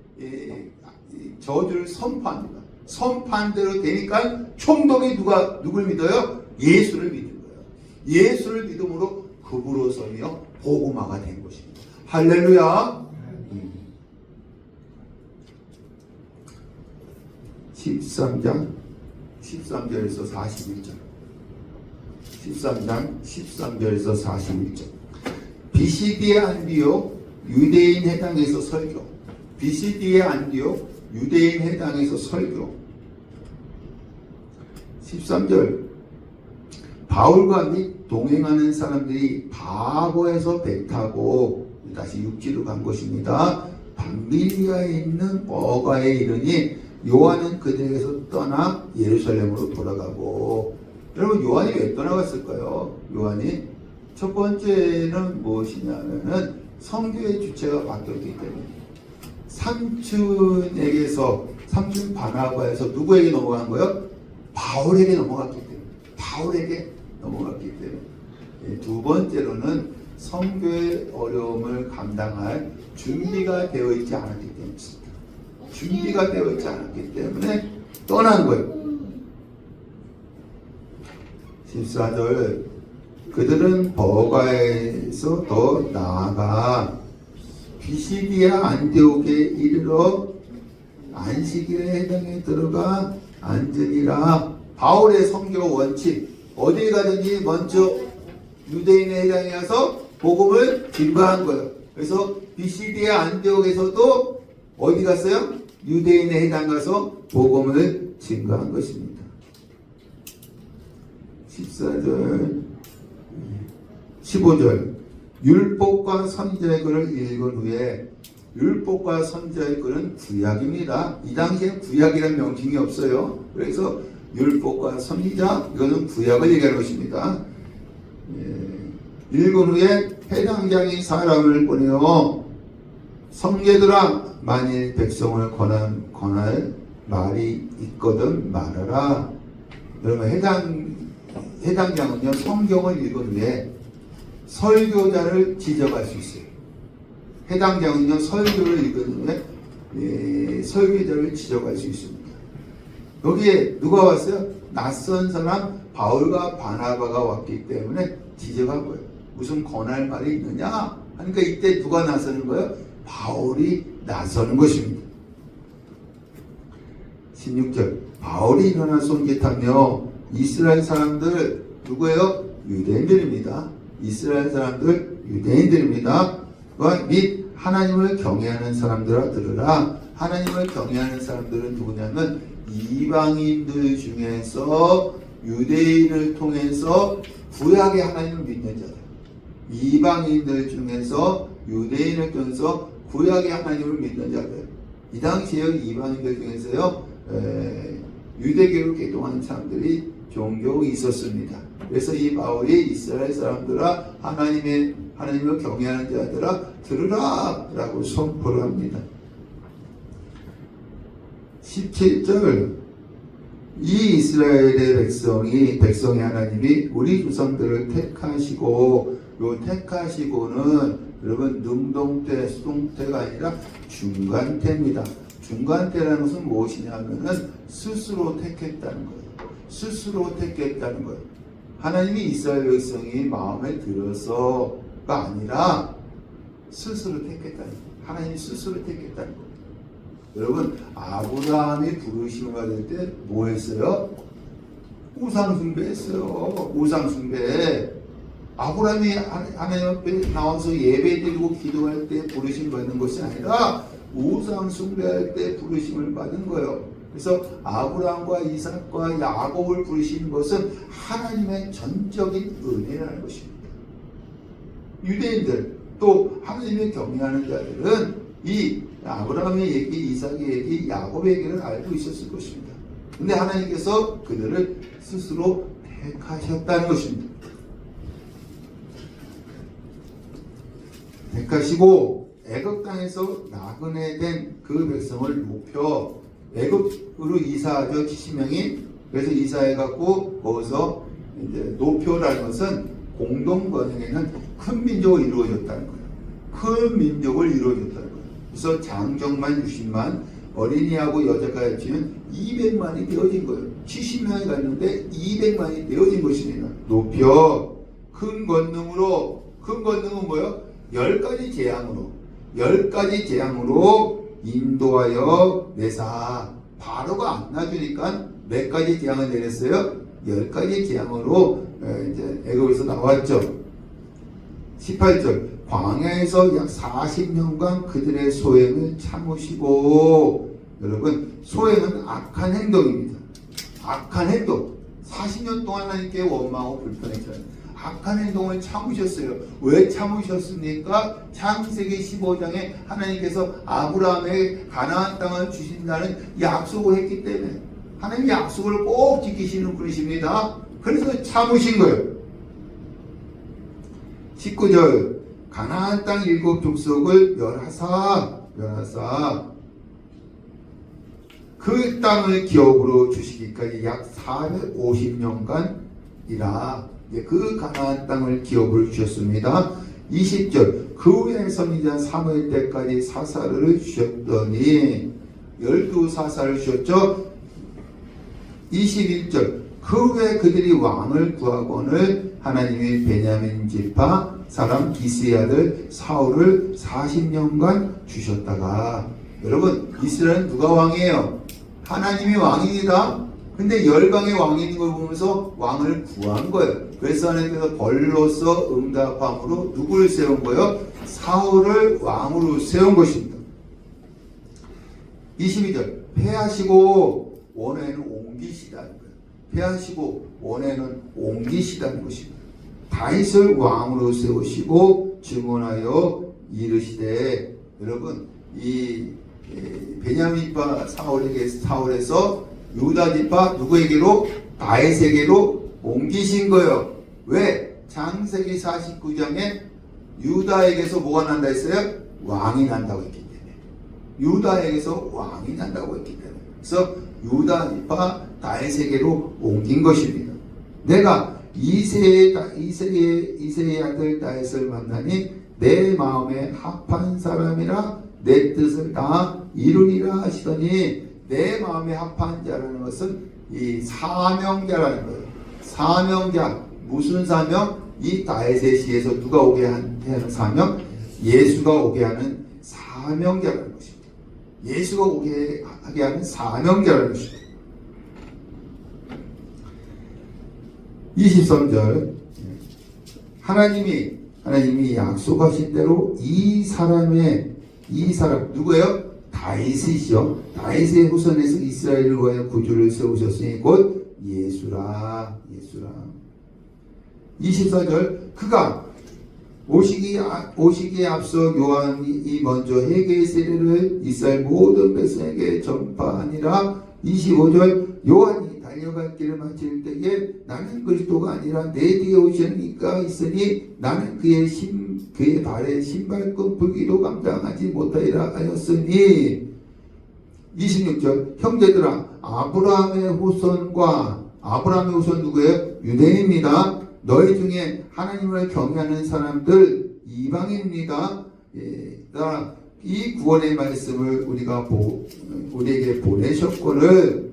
저주를 선포합니다. 선포한 대로 되니까 총독이 누굴 믿어요? 예수를 믿는 거예요. 예수를 믿음으로 구브로 섬이요 복음화가 된 것입니다. 할렐루야. 13장 13절에서 41절 13장 13절에서 41절 비시디의 안디옥 유대인 해당에서 설교 비시디의 안디옥 유대인 해당에서 설교 13절 바울과 및 동행하는 사람들이 바보에서 배 타고 다시 육지로 간 것입니다. 밤빌리아에 있는 버가에 이르니 요한은 그들에게서 떠나 예루살렘으로 돌아가고. 여러분 요한이 왜 떠나갔을까요? 요한이 첫 번째는 무엇이냐면은 성교의 주체가 바뀌었기 때문에 삼촌 바나바에서 누구에게 넘어간 거예요? 바울에게 넘어갔기 때문에 두 번째로는 성교의 어려움을 감당할 준비가 되어 있지 않았기 때문입니다. 준비가 되어 있지 않았기 때문에 떠난 거예요. 14절 그들은 버가에서 더 나아가 비시디아 안디옥에 이르러 안식일의 해당에 들어가 앉으니라. 바울의 성교 원칙 어디에 가든지 먼저 유대인의 해당에 가서 복음을 증거한 거예요. 그래서 비시디아 안디옥에서도 어디 갔어요? 유대인의 해당 가서 복음을 증거한 것입니다. 14절 15절 율법과 선지자의 글을 읽은 후에 율법과 선지자의 글은 구약입니다. 이 당시에 구약이라는 명칭이 없어요. 그래서 율법과 선지자 이거는 구약을 얘기하는 것입니다. 읽은 후에 해당장이 사람을 보내어 성계들아 만일 백성을 권할 말이 있거든 말하라. 여러분 해당장은요 성경을 읽은 후에 설교자를 지적할 수 있어요. 해당장은요 설교를 읽은 후에 설교자를 지적할 수 있습니다. 여기에 누가 왔어요? 낯선 사람 바울과 바나바가 왔기 때문에 지적한 거예요. 무슨 권할 말이 있느냐? 하니까 이때 누가 나서는 거예요? 바울이 나서는 것입니다. 16절 바울이 일어나 손짓하며 이스라엘 사람들 누구예요? 유대인들입니다. 이스라엘 사람들 유대인들입니다. 및 하나님을 경외하는 사람들아 들으라. 하나님을 경외하는 사람들은 누구냐면 이방인들 중에서 유대인을 통해서 구약의 하나님을 믿는 자들. 이방인들 중에서 유대인을 통해서 구약의 하나님을 믿는 자들. 이 당시에 이방인들 중에서요 유대교를 개종하는 사람들이 종종 있었습니다. 그래서 이 바울이 이스라엘 사람들아 하나님을 경외하는 자들아 들으라 라고 선포를 합니다. 17절 이 이스라엘의 백성의 하나님이 우리 조상들을 택하시고 요 택하시고는 여러분 능동태 수동태가 아니라 중간태입니다. 중간태라는 것은 무엇이냐면은 스스로 택했다는 거예요. 스스로 택했다는 거예요. 하나님이 이스라엘 백성이 마음에 들어서가 아니라 스스로 택했다는 거예요. 하나님이 스스로 택했다는 거예요. 여러분, 아브라함이 부르심을 받을 때 뭐 했어요? 우상숭배 했어요. 우상숭배. 아브라함이 하나님 앞에 나와서 예배 드리고 기도할 때 부르심 받는 것이 아니라 우상숭배할 때 부르심을 받은 거예요. 그래서 아브라함과 이삭과 야곱을 부르신 것은 하나님의 전적인 은혜라는 것입니다. 유대인들 또 하나님을 경외하는 자들은 이 아브라함의 얘기, 이삭의 얘기, 야곱의 얘기를 알고 있었을 것입니다. 근데 하나님께서 그들을 스스로 택하셨다는 것입니다. 택하시고 애굽 땅에서 나그네 된 그 백성을 높여 애굽으로 이사하죠. 70명이. 그래서 이사해갖고 거기서 이제 높여라는 것은 공동 번영에는 큰 민족을 이루어졌다는 거예요. 큰 민족을 이루어졌다는 거예요. 그래서 장정만 60만, 어린이하고 여자가 합치면 200만이 되어진 거예요. 70명이 갔는데 200만이 되어진 것입니다. 높여 큰 권능으로, 큰 권능은 뭐예요? 10가지 재앙으로 인도하여 내사. 바로가 안 놔주니까 몇 가지 재앙을 내렸어요? 10가지 재앙으로 이제 애굽에서 나왔죠. 18절 광야에서 약 40년간 그들의 소행을 참으시고. 여러분, 소행은 악한 행동입니다. 악한 행동. 40년 동안 하나님께 원망하고 불편했잖아요. 악한 행동을 참으셨어요. 왜 참으셨습니까? 창세기 15장에 하나님께서 아브라함에게 가나안 땅을 주신다는 약속을 했기 때문에 하나님 약속을 꼭 지키시는 분이십니다. 그래서 참으신 거예요. 19절 가나안 땅 7족속을 멸하사 그 땅을 기업으로 주시기까지 약 450년간이라 그 가나안 땅을 기업으로 주셨습니다. 20절 그 후에 선지자 사무엘 때까지 사사를 주셨더니 12사사를 주셨죠. 21절 그 후에 그들이 왕을 구하거늘 하나님이 베냐민 지파 사람 기스의 아들 사울을 40년간 주셨다가. 여러분, 이스라엘은 누가 왕이에요? 하나님이 왕입니다. 근데 열방의 왕인 걸 보면서 왕을 구한 거예요. 그래서 하나님께서 벌로서 응답함으로 누구를 세운 거예요? 사울을 왕으로 세운 것입니다. 22절 패하시고 원에는 옮기시다는 거예요. 패하시고 원에는 옮기시다는 것입니다. 다윗을 왕으로 세우시고 증언하여 이르시되. 여러분, 이 베냐민파 사울에서 유다 지파 누구에게로? 다윗에게로 옮기신 거예요. 왜? 창세기 49장에 유다에게서 뭐가 난다 했어요? 왕이 난다고 했기 때문에. 유다에게서 왕이 난다고 했기 때문에. 그래서 유다 지파 다윗에게로 옮긴 것입니다. 내가 이새의 아들 다윗을 만나니 내 마음에 합한 사람이라 내 뜻을 다 이루리라 하시더니. 내 마음에 합한 자라는 것은 이 사명자라는 거예요. 사명자. 무슨 사명? 이 다윗의 시에서 누가 오게 하는 사명? 예수가 오게 하는 사명자라는 것입니다. 예수가 오게 하게 하는 사명자라는 것입니다. 23절 하나님이 약속하신 대로 이 사람 누구예요? 다윗이죠. 다윗의 후손에서 이스라엘을 위하여 구주를 세우셨으니 곧 예수라. 24절 그가 오시기에 앞서 요한이 먼저 회개의 세례를 이스라엘 모든 백성에게 전파하니라. 25절 요한이 달려갈 길을 마칠 때에 나는 그리스도가 아니라 내 뒤에 오시는 이가 있으니 나는 그의 발에 신발끈 불기도 감당하지 못하리라 하였으니. 26절 형제들아 아브라함의 후손 누구예요? 유대인입니다. 너희 중에 하나님을 경외하는 사람들 이방인입니다. 이 구원의 말씀을 우리에게 보내셨거늘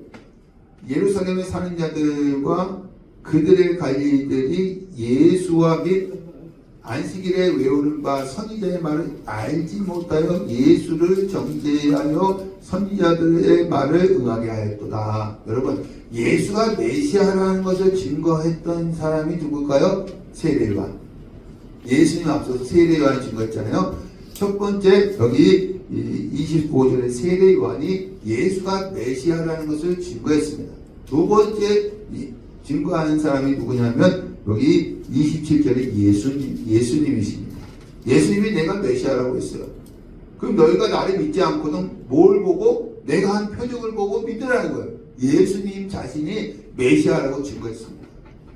예루살렘에 사는 자들과 그들의 관리들이 예수와 및 안식일에 외우는 바 선지자의 말을 알지 못하여 예수를 정죄하여 선지자들의 말을 응하게 하였도다. 여러분, 예수가 메시아라는 것을 증거했던 사람이 누굴까요? 세례요한. 예수님 앞서서 세례요한이 증거했잖아요. 첫 번째, 여기 25절에 세례요한이 예수가 메시아라는 것을 증거했습니다. 두 번째 증거하는 사람이 누구냐면 여기 27절에 예수님이십니다. 예수님이 내가 메시아라고 했어요. 그럼 너희가 나를 믿지 않고는 뭘 보고? 내가 한 표적을 보고 믿으라는 거예요. 예수님 자신이 메시아라고 증거했습니다.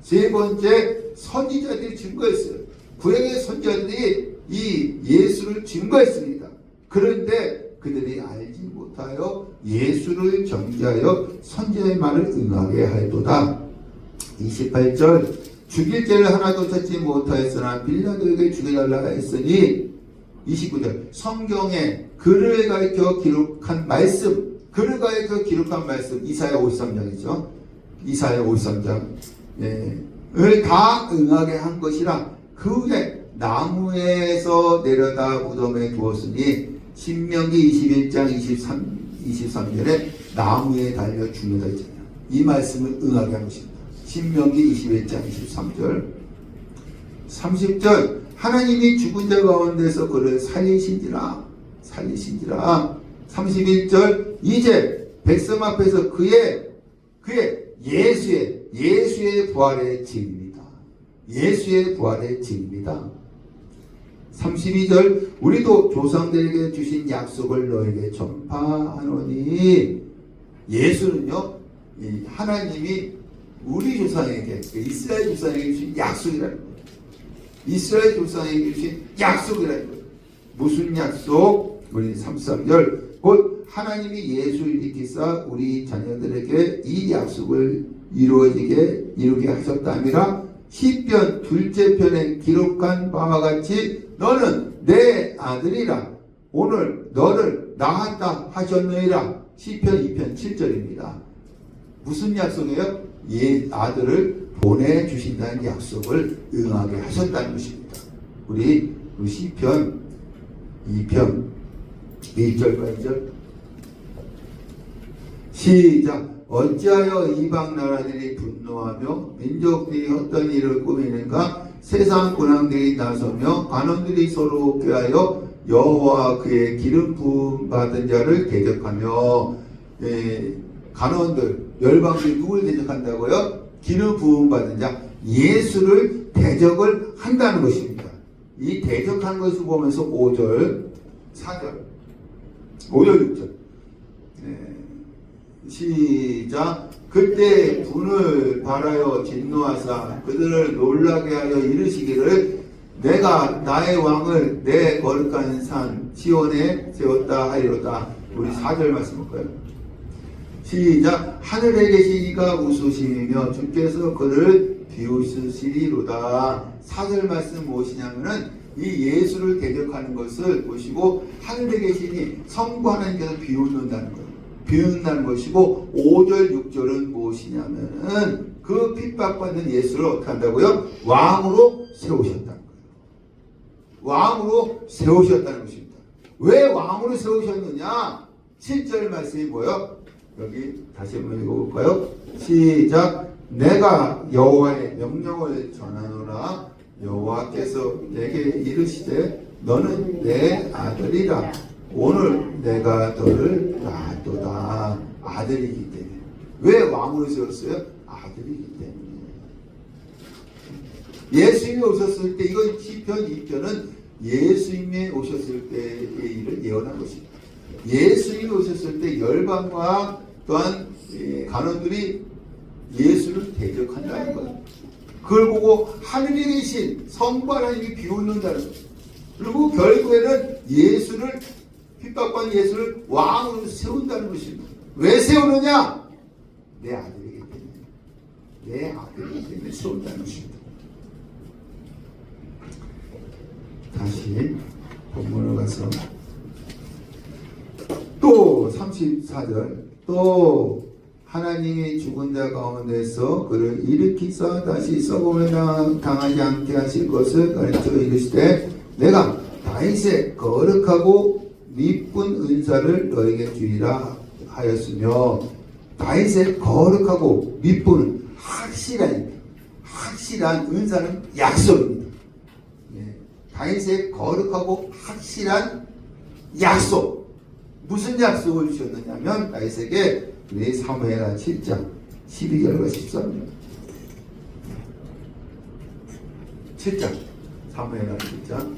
세 번째, 선지자들이 증거했어요. 구약의 선지자들이 이 예수를 증거했습니다. 그런데 그들이 알지 못하여 예수를 정죄하여 선지자의 말을 응하게 하였도다. 28절, 죽일 죄를 하나도 찾지 못하였으나 빌라도에게 죽여달라 했으니 29절, 성경에 그를 가리켜 기록한 말씀, 그를 가리켜 기록한 말씀, 이사야 53장이죠. 이사야 53장 을 다 응하게 한 것이라. 그 후에 나무에서 내려다 무덤에 두었으니 신명기 21장 23절에 나무에 달려 죽는다 했잖아요. 이 말씀을 응하게 한 것입니다. 신명기 21장 23절 30절, 하나님이 죽은 자 가운데서 그를 살리신지라 31절, 이제 백성 앞에서 그의 예수의 부활의 증입니다. 예수의 부활의 증입니다. 32절, 우리도 조상들에게 주신 약속을 너에게 전파하노니. 예수는요, 하나님이 우리 조상에게, 이스라엘 조상에게 주신 약속이라는 거예요. 이스라엘 조상에게 주신 약속이라는 거예요. 무슨 약속? 우리 33절, 곧 하나님이 예수를 일으키사 우리 자녀들에게 이 약속을 이루게 하셨다미라. 시편 둘째 편에 기록한 바와 같이 너는 내 아들이라 오늘 너를 낳았다 하셨느니라. 시편 2편 7절입니다. 무슨 약속이에요? 아들을 보내주신다는 약속을 응하게 하셨다는 것입니다. 우리 시편 2편 1절과 2절 시작. 어찌하여 이방 나라들이 분노하며 민족들이 헛된 일을 꾸미는가? 세상 군왕들이 나서며 관원들이 서로 꾀하여 여호와 그의 기름 부음 받은 자를 대적하며. 관원들, 열방들이 누굴 대적한다고요? 기름 부음 받은 자, 예수를 대적을 한다는 것입니다. 이 대적한 것을 보면서 5절, 4절, 5절, 6절 시작. 그때 분을 발하여 진노하사 그들을 놀라게 하여 이르시기를 내가 나의 왕을 내 거룩한 산 시온에 세웠다 하리로다. 우리 4절 말씀 볼까요? 시작. 하늘에 계신 이가 웃으시며 주께서 그를 비웃으시리로다. 4절 말씀 무엇이냐면은 이 예수를 대적하는 것을 보시고 하늘에 계시니 성부 하나님께서 비웃는다는 거예요. 비웃는다는 것이고 5절 6절은 무엇이냐면은 그 핍박받는 예수를 어떻게 한다고요? 왕으로 세우셨다는 거예요. 왕으로 세우셨다는 것입니다. 왜 왕으로 세우셨느냐? 7절 말씀이 뭐예요? 여기 다시 한번 읽어볼까요? 시작. 내가 여호와의 명령을 전하노라. 여호와께서 내게 이르시되 너는 내 아들이라. 오늘 내가 너를 낳았도다. 아들이기 때문에. 왜 왕으로 세웠어요? 아들이기 때문에. 예수님이 오셨을 때, 이건 시편 2편은 예수님이 오셨을 때의 일을 예언한 것입니다. 예수님이 오셨을 때 열방과 또한 간원들이 예수를 대적한다는 것. 그걸 보고 하늘에 계신 성부 하나님이 비웃는다는 것. 그리고 결국에는 예수를 핍박받은 예수를 왕으로 세운다는 것입니다. 왜 세우느냐? 내 아들이기 때문에. 내 아들이기 때문에 세운다는 것입니다. 다시 본문으로 가서 또 34절 또 하나님이 죽은 자 가운데서 그를 일으키사 다시 썩음을 당하지 않게 하실 것을 가르쳐 이르시되 내가 다윗의 거룩하고 미쁜 은사를 너에게 주리라 하였으며, 다윗의 거룩하고 미쁜 확실한 은사는 약속입니다. 예, 다윗의 거룩하고 확실한 약속. 무슨 약속을 주셨느냐면 다윗에게 우리 사무엘하 7장 12절과 13절 7장 사무엘하 7장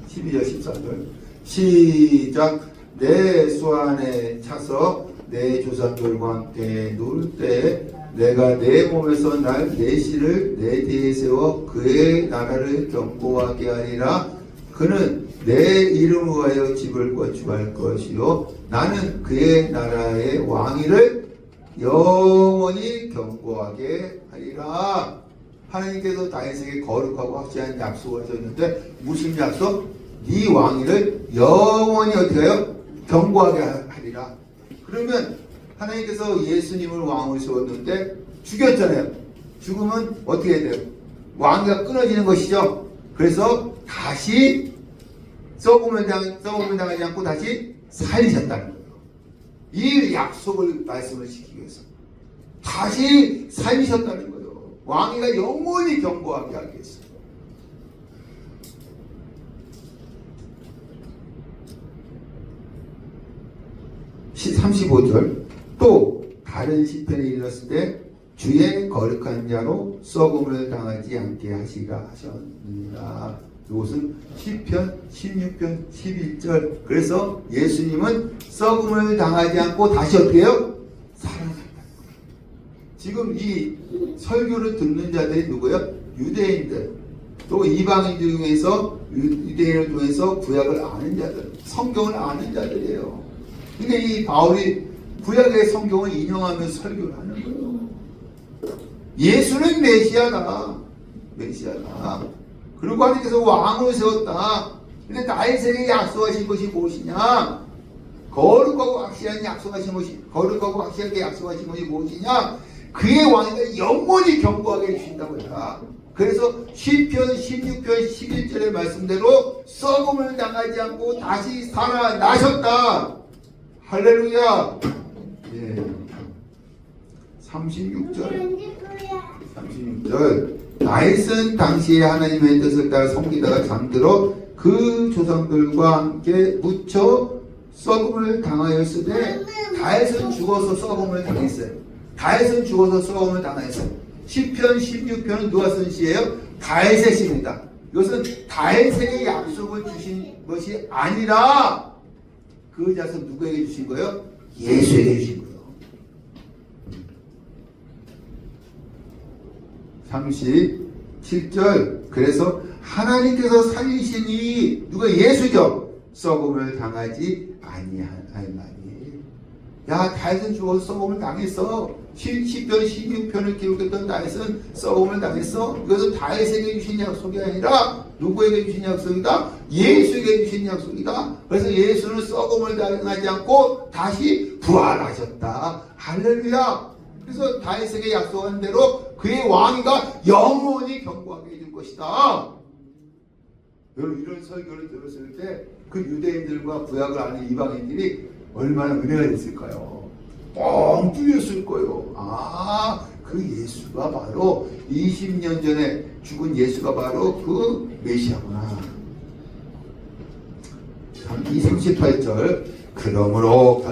12절 14절 시작. 내 수안에 차서 내 조상들과 함께 누울 때 내가 내 몸에서 날 내시를 내 뒤에 세워 그의 나라를 견고하게 하리라. 그는 내 이름을 위하여 집을 건축할 것이요 나는 그의 나라의 왕위를 영원히 견고하게 하리라. 하나님께서 다윗에게 거룩하고 확실한 약속을 하셨는데 무슨 약속? 네 왕위를 영원히 어떻게 해요? 견고하게 하리라. 그러면 하나님께서 예수님을 왕으로 세웠는데 죽였잖아요. 죽으면 어떻게 해야 돼요? 왕위가 끊어지는 것이죠. 그래서 다시 썩음을 당하지 않고 다시 살리셨다는 거예요. 이 약속을 말씀을 지키기 위해서 다시 살리셨다는 거예요. 왕위가 영원히 견고하게 하기 위해서. 35절 또 다른 시편에 이르렀을 때 주의 거룩한 자로 썩음을 당하지 않게 하시라 하셨느니라. 이것은 시편 16편 11절. 그래서 예수님은 썩음을 당하지 않고 다시 어떻게 해요? 살아났다. 지금 이 설교를 듣는 자들이 누구예요? 유대인들, 또 이방인 중에서 유대인을 통해서 구약을 아는 자들, 성경을 아는 자들이에요. 근데 이 바울이 구약의 성경을 인용하면서 설교를 하는 거예요. 예수는 메시아다. 그리고 하나님께서 왕으로 세웠다. 근데 다윗에게 약속하신 것이 무엇이냐? 거룩하고 확실하게 약속하신 것이 무엇이냐? 그의 왕위가 영원히 견고하게 해주신다고 했다. 그래서 시편 16편 11절의 말씀대로 썩음을 당하지 않고 다시 살아나셨다. 할렐루야. 예. 36절 다윗은 당시에 하나님의 뜻을 따라 섬기다가 잠들어 그 조상들과 함께 묻혀 썩음을 당하였으되 다윗은 죽어서 썩음을 당했어요. 시편 16편은 누가 쓴 시예요? 다윗의 시입니다. 이것은 다윗에게 약속을 주신 것이 아니라 그 약속 누구에게 주신 거예요? 예수에게 주신 거예요. 37절 그래서 하나님께서 살리시니 누가 예수죠? 썩음을 당하지 아니하나니. 야, 다윗은 죽어서 썩음을 당했어. 시편 16편을 기록했던 다윗은 썩음을 당했어. 이것은 다윗에게 주신 약속이 아니라 누구에게 주신 약속이다? 예수에게 주신 약속이다. 그래서 예수는 썩음을 당하지 않고 다시 부활하셨다. 할렐루야. 그래서 다윗에게 약속한 대로 그의 왕위가 영원히 견고하게 해줄 것이다. 여러분, 이런 설교를 들었을 때 그 유대인들과 구약을 아는 이방인들이 얼마나 은혜가 됐을까요? 뻥 뚫렸을 거예요. 아, 그 예수가 바로 20년 전에 죽은 예수가 바로 그 메시아구나. 38절 그러므로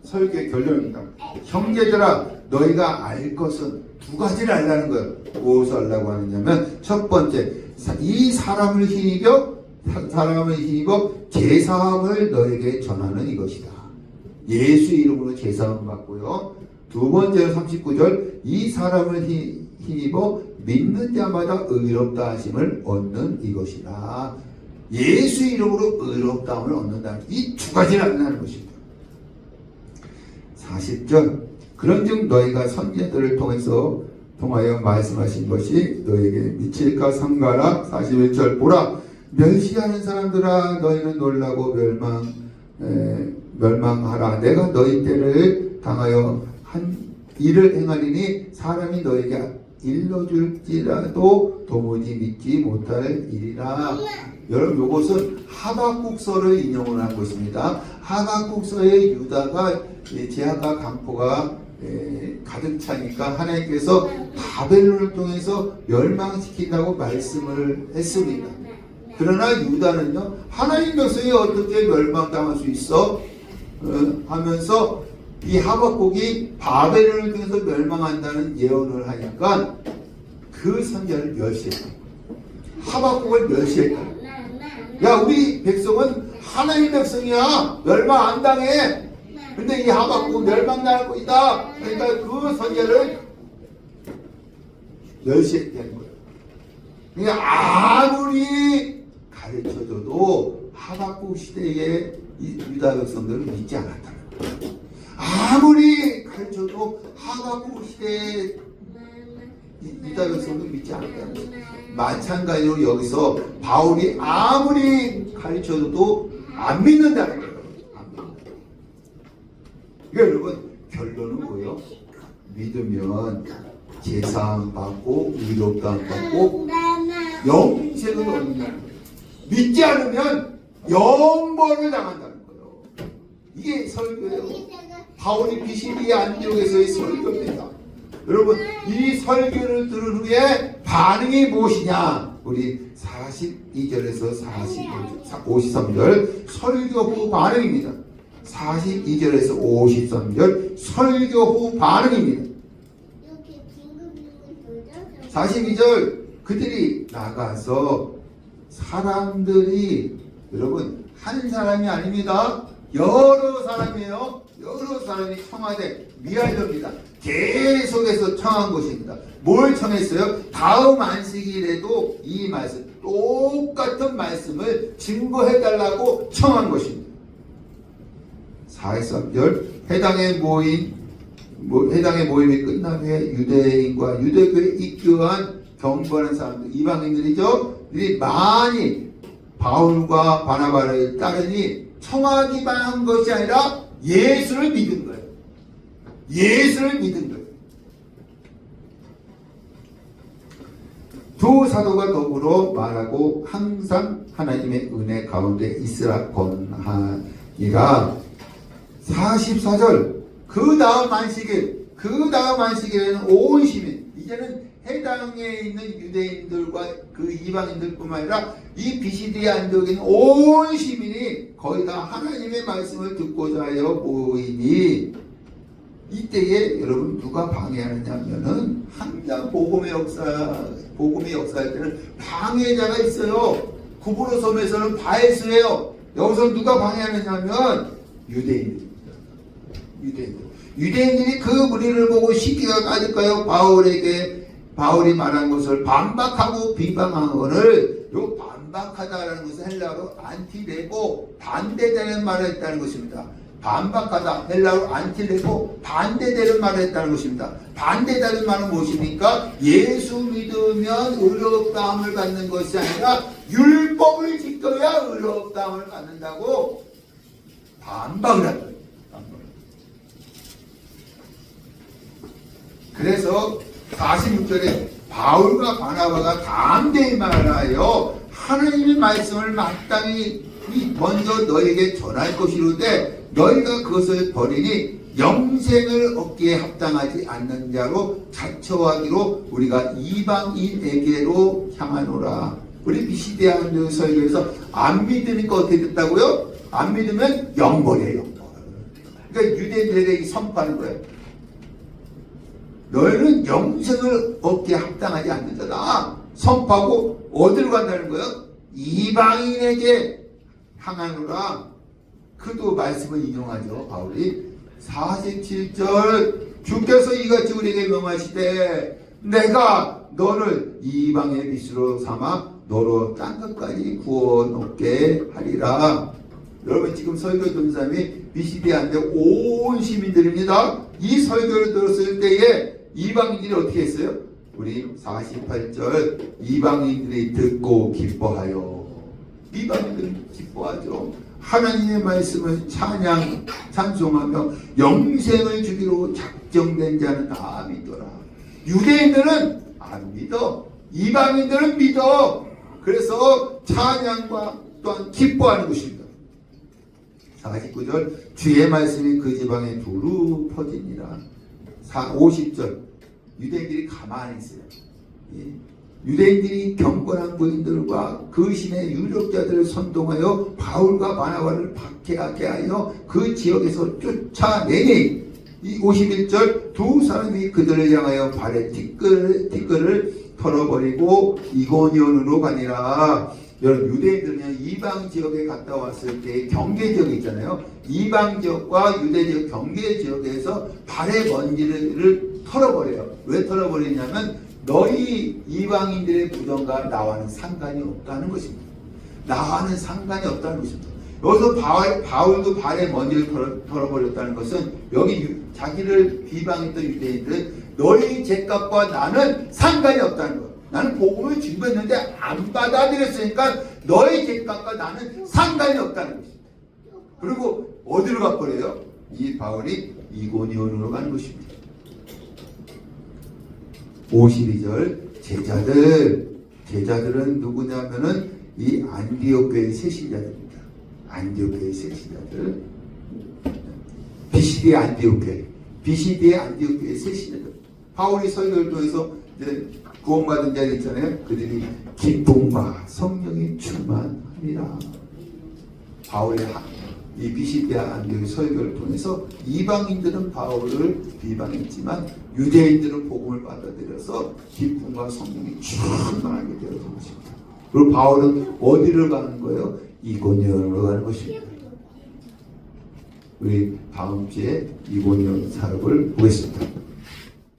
설교의 결론입니다. 형제들아, 너희가 알 것은 두 가지를 알라는 거예요. 무엇을 알라고 하느냐면 첫 번째, 이 사람을 힘입어 제사함을 너에게 전하는 이것이다. 예수 이름으로 제사함 받고요. 두 번째로 39절 이 사람을 힘입어 믿는 자마다 의롭다 하심을 얻는 이것이다. 예수 이름으로 의롭다함을 얻는다. 이 두 가지를 알라는 것입니다. 40절 그런즉 너희가 선지자들을 통하여 말씀하신 것이 너에게 미칠까 삼가라. 41절 보라 멸시하는 사람들아 너희는 놀라고 멸망하라. 내가 너희 때를 당하여 한 일을 행하리니 사람이 너에게 일러줄지라도 도무지 믿지 못할 일이라. 여러분, 이것은 하박국서를 인용을 한 것입니다. 하박국서에 유다가 제약과 강포가 가득 차니까 하나님께서 바벨론을 통해서 멸망시킨다고 말씀을 했습니다. 그러나 유다는요, 하나님 백성이 어떻게 멸망당할 수 있어? 하면서 이 하박국이 바벨론을 통해서 멸망한다는 예언을 하니까 그 선지자를 멸시했다. 하박국을 멸시했다. 야, 우리 백성은 하나님 백성이야. 멸망 안 당해. 근데 이 하박국은 멸망당할 것이다. 그러니까 그 선지자를 멸시했다는 거예요. 그러니까 아무리 가르쳐줘도 하박국 시대에 유다 백성들은 믿지 않았다는 거예요. 아무리 가르쳐도 하박국 시대에 유다 백성들은 믿지 않았다는 거예요. 마찬가지로 여기서 바울이 아무리 가르쳐줘도 안 믿는다는 거예요. 안 믿는다. 그러니까 여러분, 결론은 뭐예요? 믿으면 제사함 받고 의롭다함 받고 영생을 얻는다는 거예요. 믿지 않으면 영벌을 당한다는 거예요. 이게 설교예요. 바울이 비시디 안디옥에서의 설교입니다. 여러분, 이 설교를 들은 후에 반응이 무엇이냐? 우리 42절에서 53절 설교 후 반응입니다. 42절에서 53절 설교 후 반응입니다. 42절 그들이 나가서 사람들이, 여러분, 한 사람이 아닙니다. 여러 사람이에요. 여러 사람이 청하되 미알렵니다. 계속해서 청한 것입니다. 뭘 청했어요? 다음 안식일에도 이 말씀, 똑같은 말씀을 증거해달라고 청한 것입니다. 43절 해당의 모임이 끝난 후에 유대인과 유대교에 입교한 경건한 사람들, 이방인들이죠. 이들이 많이 바울과 바나바를 따르니 청하기만 한 것이 아니라 예수를 믿은 거예요. 예수를 믿은 거예요. 두 사도가 더불어 말하고 항상 하나님의 은혜 가운데 있으라 권하니라. 44절 그 다음 안식일에는 온 시민, 이제는 해당에 있는 유대인들과 그 이방인들뿐만 아니라 이 비시디 안디옥에 있는 온 시민이 거의 다 하나님의 말씀을 듣고자 하여 모이니, 이때에 여러분 누가 방해하느냐 하면은 항상 복음의 역사할 때는 방해자가 있어요. 구부로 섬에서는 바에스예요. 여기서 누가 방해하느냐 하면 유대인들입니다. 유대인들이 그 무리를 보고 시기가 까질까요? 바울이 말한 것을 반박하고 비방하거늘, 요 반박하다라는 것은 헬라어로 안티레고 반대되는 말을 했다는 것입니다. 반박하다, 헬라어로 안티레고 반대되는 말을 했다는 것입니다. 반대되는 말은 무엇입니까? 예수 믿으면 의롭다함을 받는 것이 아니라 율법을 지켜야 의롭다함을 받는다고 반박을 한다. 그래서 46절에 바울과 바나바가 담대히 말하여 하나님의 말씀을 마땅히 먼저 너에게 전할 것이로되 너희가 그것을 버리니 영생을 얻기에 합당하지 않는 자로 자처하기로 우리가 이방인에게로 향하노라. 우리 비시디 안디옥 설교에서 안 믿으니까 어떻게 됐다고요? 안 믿으면 영벌이에요. 그러니까 유대인들에게 선포하는 거예요. 너희는 영생을 얻기에 합당하지 않는 자다. 선포하고 어디로 간다는 거예요? 이방인에게 향하노라. 그도 말씀을 인용하죠. 바울이 47절 주께서 이같이 우리에게 명하시되 내가 너를 이방의 빛으로 삼아 너로 땅끝까지 구워놓게 하리라. 여러분, 지금 설교 듣는 사람이 비시디 안디옥 온 시민들입니다. 이 설교를 들었을 때에 이방인들이 어떻게 했어요? 우리 48절 이방인들이 듣고 기뻐하여. 이방인들은 기뻐하죠. 하나님의 말씀을 찬송하며 영생을 주기로 작정된 자는 다 믿어라. 유대인들은 안 믿어. 이방인들은 믿어. 그래서 찬양과 또한 기뻐하는 것입니다. 49절 주의 말씀이 그 지방에 두루 퍼지니라. 50절 유대인들이 가만히 있어요. 유대인들이 경건한 부인들과 그 신의 유력자들을 선동하여 바울과 바나바를 박해하게 하여 그 지역에서 쫓아내니 이 51절 두 사람이 그들을 향하여 발에 티끌을 털어버리고 이고니온으로 가니라. 여러분 유대인들은 이방 지역에 갔다 왔을 때 경계 지역이 있잖아요. 이방 지역과 유대 지역 경계 지역에서 발의 먼지를 털어버려요. 왜 털어버리냐면 너희 이방인들의 부정과 나와는 상관이 없다는 것입니다. 나와는 상관이 없다는 것입니다. 여기서 바울도 발에 먼지를 털어버렸다는 것은 여기 자기를 비방했던 유대인들은 너희 죄값과 나는 상관이 없다는 것. 나는 복음을 증거했는데 안 받아들였으니까 너희 죄값과 나는 상관이 없다는 것입니다. 그리고 어디로 가버려요? 이 바울이 이고니온으로 가는 것입니다. 52절 제자들은 누구냐면은 이 안디옥 교회의 세신자들입니다. 안디옥 교회의 세신자들. 비시디의 안디옥 교회의 세신자들. 바울이 설교를 통해서 이제 구원받은 자들 있잖아요. 그들이 기쁨과 성령이 충만하니라. 바울의 이 비시디아 안디옥의 설교를 통해서 이방인들은 바울을 비방했지만 유대인들은 복음을 받아들여서 기쁨과 성령이 충만하게 되어진 것입니다. 그리고 바울은 어디로 가는 거예요? 이고니온으로 가는 것입니다. 우리 다음 주에 이고니온 사역을 보겠습니다.